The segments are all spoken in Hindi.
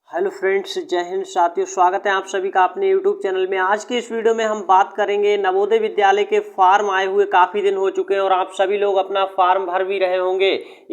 हेलो फ्रेंड्स, जय हिंद साथियों। स्वागत है आप सभी का अपने यूट्यूब चैनल में। आज की इस वीडियो में हम बात करेंगे नवोदय विद्यालय के फॉर्म आए हुए काफ़ी दिन हो चुके हैं और आप सभी लोग अपना फॉर्म भर भी रहे होंगे।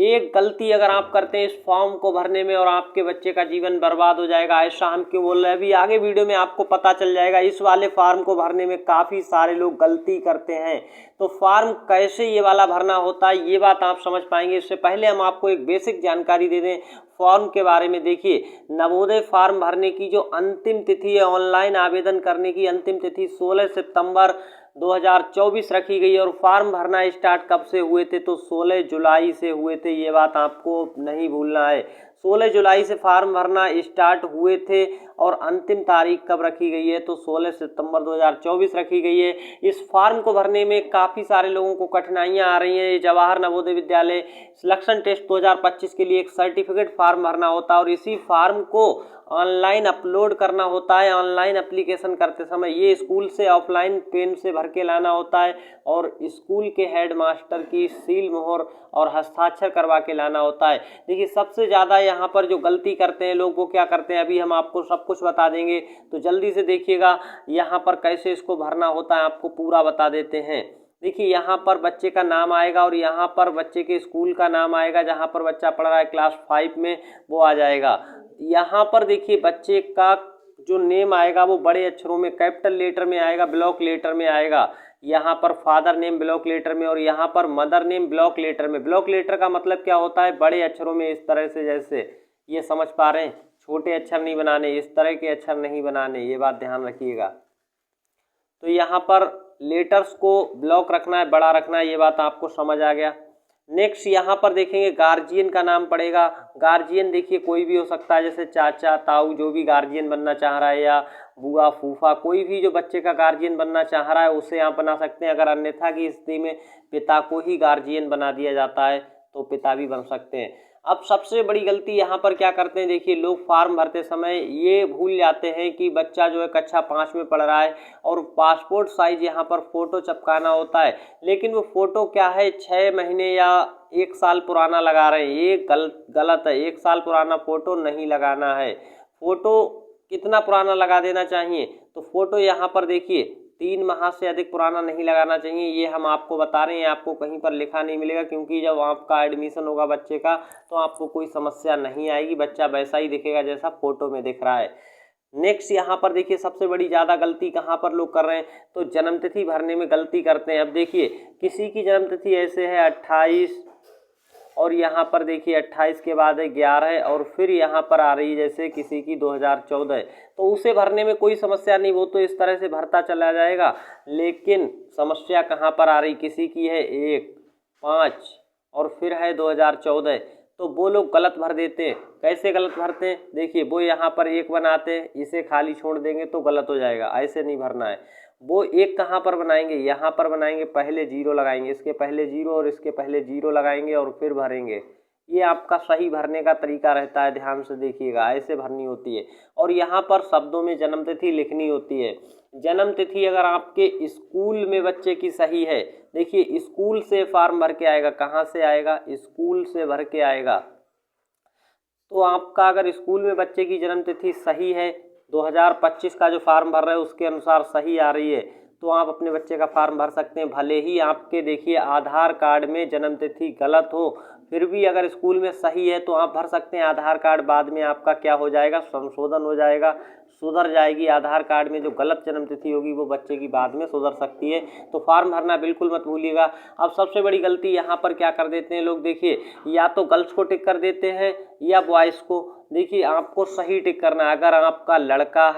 एक गलती अगर आप करते हैं इस फॉर्म को भरने में और आपके बच्चे का जीवन बर्बाद हो जाएगा। ऐसा हम क्यों बोल रहे हैं, अभी आगे वीडियो में आपको पता चल जाएगा। इस वाले फॉर्म को भरने में काफ़ी सारे लोग गलती करते हैं, तो फॉर्म कैसे ये वाला भरना होता है ये बात आप समझ पाएंगे। इससे पहले हम आपको एक बेसिक जानकारी दे दें फॉर्म के बारे में। देखिए, नवोदय फॉर्म भरने की जो अंतिम तिथि है, ऑनलाइन आवेदन करने की अंतिम तिथि 16 सितंबर 2024 रखी गई है। और फॉर्म भरना स्टार्ट कब से हुए थे, तो 16 जुलाई से हुए थे। ये बात आपको नहीं भूलना है। 16 जुलाई से फॉर्म भरना स्टार्ट हुए थे और अंतिम तारीख कब रखी गई है, तो 16 सितंबर 2024 रखी गई है। इस फॉर्म को भरने में काफ़ी सारे लोगों को कठिनाइयां आ रही हैं। ये जवाहर नवोदय विद्यालय सिलेक्शन टेस्ट 2025 के लिए एक सर्टिफिकेट फॉर्म भरना होता है और इसी फॉर्म को ऑनलाइन अपलोड करना होता है। ऑनलाइन एप्लीकेशन करते समय ये स्कूल से ऑफलाइन पेन से भर के लाना होता है और स्कूल के हेड मास्टर की सील मोहर और हस्ताक्षर करवा के लाना होता है। देखिए, सबसे ज़्यादा यहाँ पर जो गलती करते हैं लोग, वो क्या करते हैं, अभी हम आपको सब कुछ बता देंगे, तो जल्दी से देखिएगा यहाँ पर कैसे इसको भरना होता है, आपको पूरा बता देते हैं। देखिए, यहाँ पर बच्चे का नाम आएगा और यहाँ पर बच्चे के स्कूल का नाम आएगा, जहाँ पर बच्चा पढ़ रहा है क्लास 5 में, वो आ जाएगा। यहाँ पर देखिए, बच्चे का जो नेम आएगा वो बड़े अक्षरों में कैपिटल लेटर में आएगा, ब्लॉक लेटर में आएगा। यहाँ पर फादर नेम ब्लॉक लेटर में और यहाँ पर मदर नेम ब्लॉक लेटर में। ब्लॉक लेटर का मतलब क्या होता है, बड़े अक्षरों में, इस तरह से, जैसे ये समझ पा रहे हैं। छोटे अक्षर नहीं बनाने, इस तरह के अक्षर नहीं बनाने, ये बात ध्यान रखिएगा। तो यहाँ पर लेटर्स को ब्लॉक रखना है, बड़ा रखना है, ये बात आपको समझ आ गया। नेक्स्ट यहाँ पर देखेंगे गार्जियन का नाम पड़ेगा। गार्जियन देखिए कोई भी हो सकता है, जैसे चाचा ताऊ, जो भी गार्जियन बनना चाह रहा है, या बुआ फूफा, कोई भी जो बच्चे का गार्जियन बनना चाह रहा है उसे आप बना सकते हैं। अगर अन्यथा की स्थिति में पिता को ही गार्जियन बना दिया जाता है तो पिता भी बन सकते हैं। अब सबसे बड़ी गलती यहाँ पर क्या करते हैं, देखिए, लोग फॉर्म भरते समय ये भूल जाते हैं कि बच्चा जो है कक्षा 5 में पढ़ रहा है और पासपोर्ट साइज यहाँ पर फ़ोटो चिपकाना होता है। लेकिन वो फ़ोटो क्या है, 6 महीने या 1 साल पुराना लगा रहे हैं। ये गलत है। 1 साल पुराना फ़ोटो नहीं लगाना है। फ़ोटो कितना पुराना लगा देना चाहिए, तो फ़ोटो यहाँ पर देखिए 3 माह से अधिक पुराना नहीं लगाना चाहिए। ये हम आपको बता रहे हैं, आपको कहीं पर लिखा नहीं मिलेगा, क्योंकि जब आपका एडमिशन होगा बच्चे का तो आपको कोई समस्या नहीं आएगी। बच्चा वैसा ही दिखेगा जैसा फोटो में दिख रहा है। नेक्स्ट यहाँ पर देखिए, सबसे बड़ी ज़्यादा गलती कहाँ पर लोग कर रहे हैं, तो जन्मतिथि भरने में गलती करते हैं। अब देखिए, किसी की जन्मतिथि ऐसे है 28 और यहाँ पर देखिए 28 के बाद है 11 और फिर यहाँ पर आ रही है जैसे किसी की 2014, तो उसे भरने में कोई समस्या नहीं, वो तो इस तरह से भरता चला जाएगा। लेकिन समस्या कहाँ पर आ रही, किसी की है 1, 5 और फिर है 2014, तो वो लोग गलत भर देते हैं। कैसे गलत भरते हैं, देखिए, वो यहाँ पर 1 बनाते हैं, इसे खाली छोड़ देंगे तो गलत हो जाएगा। ऐसे नहीं भरना है। वो 1 कहाँ पर बनाएंगे, यहाँ पर बनाएंगे, पहले 0 लगाएंगे, इसके पहले 0 और इसके पहले 0 लगाएंगे और फिर भरेंगे। ये आपका सही भरने का तरीका रहता है, ध्यान से देखिएगा, ऐसे भरनी होती है। और यहाँ पर शब्दों में जन्मतिथि लिखनी होती है। जन्मतिथि अगर आपके स्कूल में बच्चे की सही है, देखिए स्कूल से फॉर्म भर के आएगा, कहाँ से आएगा, स्कूल से भर के आएगा। तो आपका अगर स्कूल में बच्चे की जन्मतिथि सही है, 2025 का जो फॉर्म भर रहे हैं उसके अनुसार सही आ रही है, तो आप अपने बच्चे का फॉर्म भर सकते हैं। भले ही आपके देखिए आधार कार्ड में जन्मतिथि गलत हो, फिर भी अगर स्कूल में सही है तो आप भर सकते हैं। आधार कार्ड बाद में आपका क्या हो जाएगा, संशोधन हो जाएगा, सुधर जाएगी। आधार कार्ड में जो गलत जन्मतिथि होगी वो बच्चे की बाद में सुधर सकती है। तो फॉर्म भरना बिल्कुल मत भूलिएगा। अब सबसे बड़ी गलती यहाँ पर क्या कर देते हैं लोग, देखिए, या तो गर्ल्स को टिक कर देते हैं या बॉयज़ को। देखिए, आपको सही टिक करना है। अगर आपका लड़का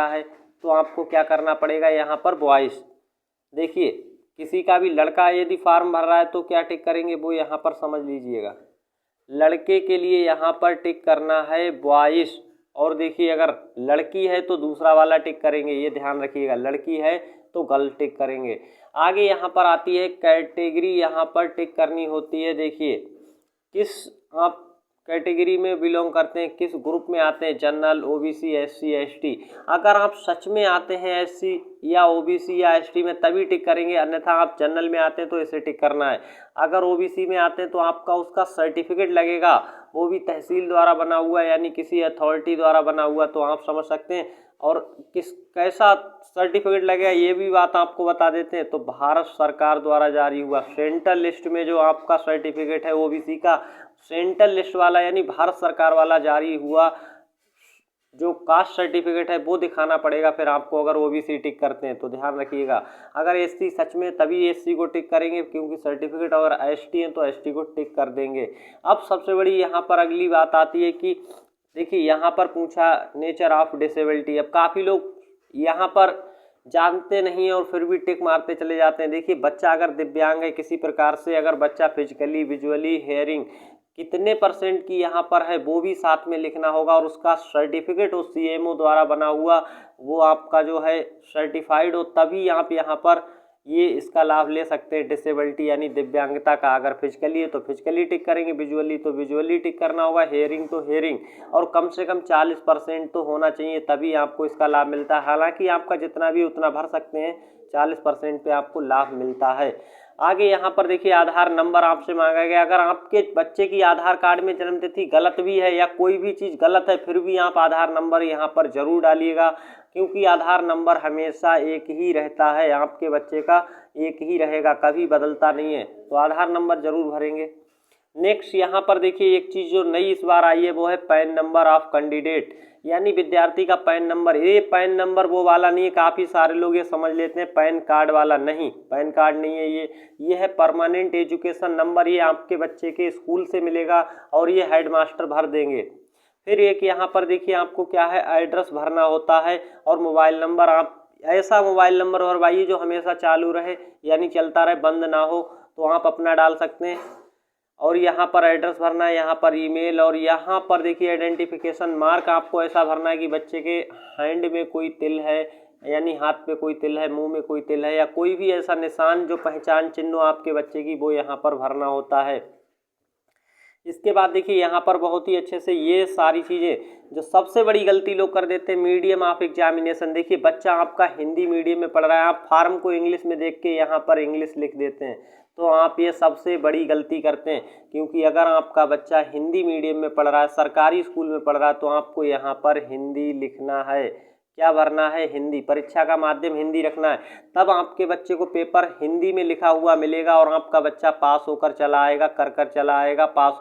है तो आपको क्या करना पड़ेगा, यहाँ पर बॉयज़। देखिए, किसी का भी लड़का यदि फॉर्म भर रहा है तो क्या टिक करेंगे, वो यहाँ पर समझ लीजिएगा। लड़के के लिए यहाँ पर टिक करना है बॉयज़, और देखिए अगर लड़की है तो दूसरा वाला टिक करेंगे, ये ध्यान रखिएगा। लड़की है तो गर्ल टिक करेंगे। आगे यहाँ पर आती है कैटेगरी, यहाँ पर टिक करनी होती है। देखिए, किस आप कैटेगरी में बिलोंग करते हैं, किस ग्रुप में आते हैं, जनरल, ओबीसी, एससी, एसटी। अगर आप सच में आते हैं एससी या ओबीसी या एसटी में तभी टिक करेंगे, अन्यथा आप जनरल में आते हैं तो इसे टिक करना है। अगर ओबीसी में आते हैं तो आपका उसका सर्टिफिकेट लगेगा वो भी तहसील द्वारा बना हुआ यानी किसी अथॉरिटी द्वारा बना हुआ, तो आप समझ सकते हैं। और कैसा सर्टिफिकेट लगेगा ये भी बात आपको बता देते हैं। तो भारत सरकार द्वारा जारी हुआ सेंट्रल लिस्ट में जो आपका सर्टिफिकेट है ओबीसी का सेंट्रल लिस्ट वाला यानी भारत सरकार वाला जारी हुआ जो कास्ट सर्टिफिकेट है वो दिखाना पड़ेगा फिर आपको, अगर ओबीसी टिक करते हैं तो ध्यान रखिएगा। अगर एससी सच में तभी एससी को टिक करेंगे, क्योंकि सर्टिफिकेट अगर एसटी है तो एसटी को टिक कर देंगे। अब सबसे बड़ी यहाँ पर अगली बात आती है कि देखिए यहाँ पर पूछा नेचर ऑफ डिसेबिलिटी। अब काफ़ी लोग यहाँ पर जानते नहीं है और फिर भी टिक मारते चले जाते हैं। देखिए बच्चा अगर दिव्यांग है किसी प्रकार से, अगर बच्चा फिजिकली, विजुअली, हेयरिंग कितने % की यहाँ पर है वो भी साथ में लिखना होगा, और उसका सर्टिफिकेट उस सीएमओ द्वारा बना हुआ वो आपका जो है सर्टिफाइड हो, तभी आप यहाँ पर ये इसका लाभ ले सकते हैं। डिसेबिलिटी यानी दिव्यांगता का अगर फिजिकली है तो फिजिकली टिक करेंगे, विजुअली तो विजुअली टिक करना होगा, हेयरिंग तो हेयरिंग, और कम से कम 40% तो होना चाहिए, तभी आपको इसका लाभ मिलता है। हालांकि आपका जितना भी उतना भर सकते हैं, 40% पे आपको लाभ मिलता है। आगे यहाँ पर देखिए आधार नंबर आपसे मांगा गया। अगर आपके बच्चे की आधार कार्ड में जन्म तिथि गलत भी है या कोई भी चीज़ गलत है फिर भी आप आधार नंबर यहाँ पर जरूर डालिएगा, क्योंकि आधार नंबर हमेशा एक ही रहता है, आपके बच्चे का एक ही रहेगा, कभी बदलता नहीं है। तो आधार नंबर जरूर भरेंगे। नेक्स्ट यहाँ पर देखिए एक चीज़ जो नई इस बार आई है वो है पैन नंबर ऑफ कैंडिडेट, यानी विद्यार्थी का पैन नंबर। ये पैन नंबर वो वाला नहीं है, काफ़ी सारे लोग ये समझ लेते हैं पैन कार्ड वाला, नहीं, पैन कार्ड नहीं है ये है परमानेंट एजुकेशन नंबर। ये आपके बच्चे के स्कूल से मिलेगा और ये हेडमास्टर भर देंगे। फिर एक यहाँ पर देखिए आपको क्या है, एड्रेस भरना होता है और मोबाइल नंबर। आप ऐसा मोबाइल नंबर भरवाइए जो हमेशा चालू रहे यानी चलता रहे, बंद ना हो, तो आप अपना डाल सकते हैं। और यहाँ पर एड्रेस भरना है, यहाँ पर ईमेल, और यहाँ पर देखिए आइडेंटिफिकेशन मार्क आपको ऐसा भरना है कि बच्चे के हैंड में कोई तिल है यानी हाथ पे कोई तिल है, मुंह में कोई तिल है, या कोई भी ऐसा निशान जो पहचान चिन्ह आपके बच्चे की, वो यहाँ पर भरना होता है। इसके बाद देखिए यहाँ पर बहुत ही अच्छे से ये सारी चीज़ें, जो सबसे बड़ी गलती लोग कर देते हैं मीडियम ऑफ एग्जामिनेशन। देखिए बच्चा आपका हिंदी मीडियम में पढ़ रहा है, आप फार्म को इंग्लिश में देख के यहाँ पर इंग्लिश लिख देते हैं, तो आप ये सबसे बड़ी गलती करते हैं। क्योंकि अगर आपका बच्चा हिंदी मीडियम में पढ़ रहा है, सरकारी स्कूल में पढ़ रहा है, तो आपको यहाँ पर हिंदी लिखना है। क्या भरना है? हिंदी। परीक्षा का माध्यम हिंदी रखना है, तब आपके बच्चे को पेपर हिंदी में लिखा हुआ मिलेगा और आपका बच्चा पास होकर चला आएगा, कर चला आएगा, पास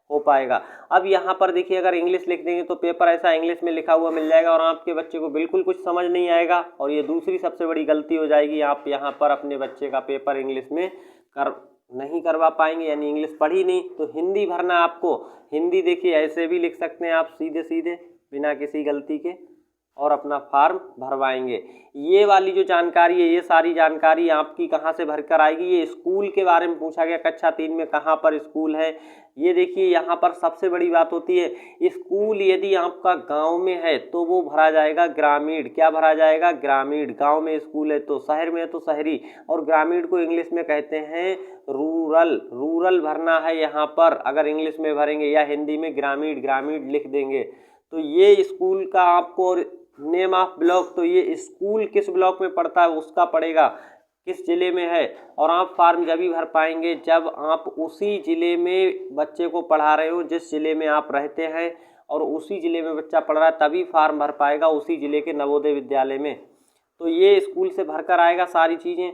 हो पाएगा। अब यहाँ पर देखिए अगर इंग्लिश लिख देंगे तो पेपर ऐसा इंग्लिश में लिखा हुआ मिल जाएगा और आपके बच्चे को बिल्कुल कुछ समझ नहीं आएगा, और ये दूसरी सबसे बड़ी गलती हो जाएगी। आप यहाँ पर अपने बच्चे का पेपर इंग्लिश में नहीं करवा पाएंगे, यानी इंग्लिश पढ़ी नहीं, तो हिंदी भरना आपको। हिंदी देखिए ऐसे भी लिख सकते हैं आप सीधे सीधे बिना किसी गलती के, और अपना फॉर्म भरवाएंगे। ये वाली जो जानकारी है, ये सारी जानकारी आपकी कहाँ से भरकर आएगी? ये स्कूल के बारे में पूछा गया, कक्षा 3 में कहाँ पर स्कूल है। ये देखिए यहाँ पर सबसे बड़ी बात होती है, स्कूल यदि आपका गांव में है तो वो भरा जाएगा ग्रामीण। क्या भरा जाएगा? ग्रामीण। गांव में स्कूल है तो, शहर में है तो शहरी, और ग्रामीण को इंग्लिश में कहते हैं रूरल। रूरल भरना है यहाँ पर, अगर इंग्लिश में भरेंगे या हिंदी में ग्रामीण, ग्रामीण लिख देंगे। तो ये स्कूल का आपको नेम ऑफ ब्लॉक, तो ये स्कूल किस ब्लॉक में पड़ता है उसका पड़ेगा, किस ज़िले में है। और आप फॉर्म जब ही भर पाएंगे जब आप उसी ज़िले में बच्चे को पढ़ा रहे हो जिस ज़िले में आप रहते हैं, और उसी ज़िले में बच्चा पढ़ रहा है, तभी फॉर्म भर पाएगा उसी ज़िले के नवोदय विद्यालय में। तो ये स्कूल से भरकर आएगा सारी चीज़ें,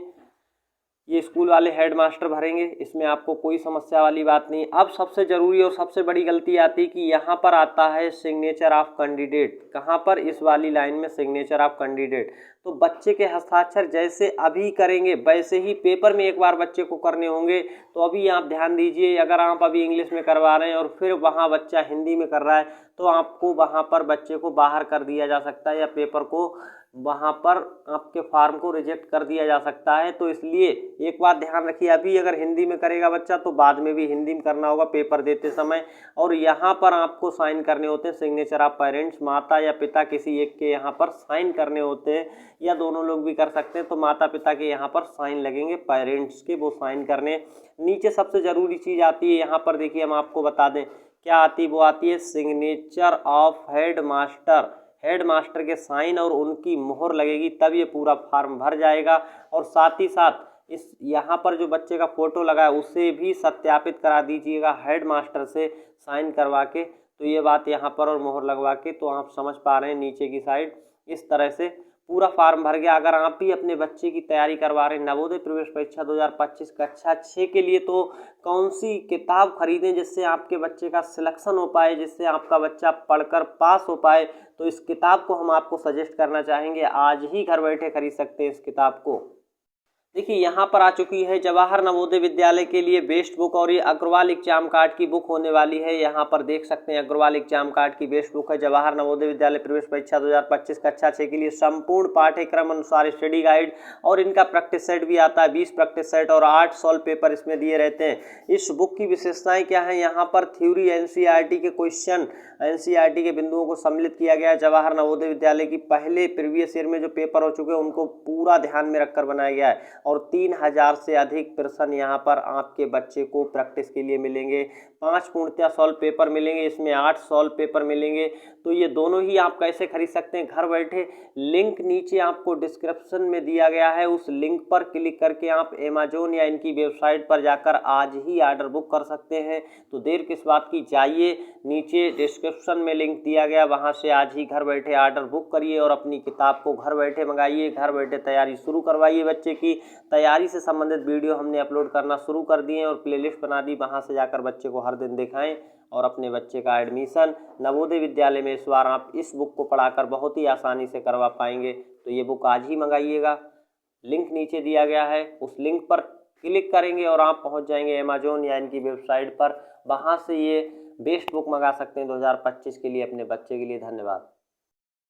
ये स्कूल वाले हेडमास्टर भरेंगे, इसमें आपको कोई समस्या वाली बात नहीं। अब सबसे ज़रूरी और सबसे बड़ी गलती आती है कि यहाँ पर आता है सिग्नेचर ऑफ कैंडिडेट। कहाँ पर? इस वाली लाइन में सिग्नेचर ऑफ कैंडिडेट। तो बच्चे के हस्ताक्षर जैसे अभी करेंगे वैसे ही पेपर में एक बार बच्चे को करने होंगे। तो अभी आप ध्यान दीजिए, अगर आप अभी इंग्लिश में करवा रहे हैं और फिर वहाँ बच्चा हिंदी में कर रहा है तो आपको वहाँ पर बच्चे को बाहर कर दिया जा सकता है, या पेपर को वहाँ पर आपके फॉर्म को रिजेक्ट कर दिया जा सकता है। तो इसलिए एक बात ध्यान रखिए, अभी अगर हिंदी में करेगा बच्चा तो बाद में भी हिंदी में करना होगा पेपर देते समय। और यहाँ पर आपको साइन करने होते हैं सिग्नेचर ऑफ पेरेंट्स, माता या पिता किसी एक के यहाँ पर साइन करने होते हैं, या दोनों लोग भी कर सकते हैं। तो माता पिता के यहाँ पर साइन लगेंगे, पेरेंट्स के वो साइन करने। नीचे सबसे ज़रूरी चीज़ आती है, यहाँ पर देखिए हम आपको बता दें क्या आती है, वो आती है signature of head master. Head master के साइन और उनकी मोहर लगेगी, तब ये पूरा फॉर्म भर जाएगा। और साथ ही साथ इस यहाँ पर जो बच्चे का फ़ोटो लगा है उसे भी सत्यापित करा दीजिएगा हेड मास्टर से साइन करवा के। तो ये बात यहाँ पर और मोहर लगवा के, तो आप समझ पा रहे हैं नीचे की साइड इस तरह से पूरा फार्म भर गया। अगर आप भी अपने बच्चे की तैयारी करवा रहे हैं नवोदय प्रवेश परीक्षा 2025 कक्षा 6 के लिए, तो कौन सी किताब खरीदें जिससे आपके बच्चे का सिलेक्शन हो पाए, जिससे आपका बच्चा पढ़कर पास हो पाए, तो इस किताब को हम आपको सजेस्ट करना चाहेंगे। आज ही घर बैठे खरीद सकते हैं इस किताब को। देखिए यहाँ पर आ चुकी है जवाहर नवोदय विद्यालय के लिए बेस्ट बुक, और ये अग्रवाल एग्जाम कार्ड की बुक होने वाली है। यहाँ पर देख सकते हैं अग्रवाल एग्जाम कार्ड की बेस्ट बुक है जवाहर नवोदय विद्यालय प्रवेश परीक्षा 2025 कक्षा 6 के लिए संपूर्ण पाठ्यक्रम अनुसार स्टडी गाइड, और इनका प्रैक्टिस सेट भी आता है, 20 प्रैक्टिस सेट और 8 सॉल्व पेपर इसमें दिए रहते हैं। इस बुक की विशेषताएं क्या है, यहाँ पर थ्योरी एनसीईआरटी के क्वेश्चन, एनसीईआरटी के बिंदुओं को सम्मिलित किया गया है। जवाहर नवोदय विद्यालय की पहले प्रीवियस ईयर में जो पेपर हो चुके हैं उनको पूरा ध्यान में रखकर बनाया गया है, और 3000 से अधिक प्रश्न यहाँ पर आपके बच्चे को प्रैक्टिस के लिए मिलेंगे। 5 पूर्णतः सॉल्व पेपर मिलेंगे, इसमें 8 सॉल्व पेपर मिलेंगे। तो ये दोनों ही आप कैसे खरीद सकते हैं घर बैठे, लिंक नीचे आपको डिस्क्रिप्शन में दिया गया है, उस लिंक पर क्लिक करके आप अमेजोन या इनकी वेबसाइट पर जाकर आज ही ऑर्डर बुक कर सकते हैं। तो देर किस बात की, जाइए नीचे डिस्क्रिप्शन में लिंक दिया गया, वहां से आज ही घर बैठे ऑर्डर बुक करिए और अपनी किताब को घर बैठे मंगाइए, घर बैठे तैयारी शुरू करवाइए। बच्चे की तैयारी से संबंधित वीडियो हमने अपलोड करना शुरू कर दिए और प्लेलिस्ट बना दी, वहां से जाकर बच्चे को हर दिन दिखाएं और अपने बच्चे का एडमिशन नवोदय विद्यालय में इस बार आप इस बुक को पढ़ाकर बहुत ही आसानी से करवा पाएंगे। तो ये बुक आज ही मंगाइएगा, लिंक नीचे दिया गया है, उस लिंक पर क्लिक करेंगे और आप पहुंच जाएंगे अमेजोन या इनकी वेबसाइट पर, वहां से ये बेस्ट बुक मंगा सकते हैं 2025 के लिए अपने बच्चे के लिए। धन्यवाद।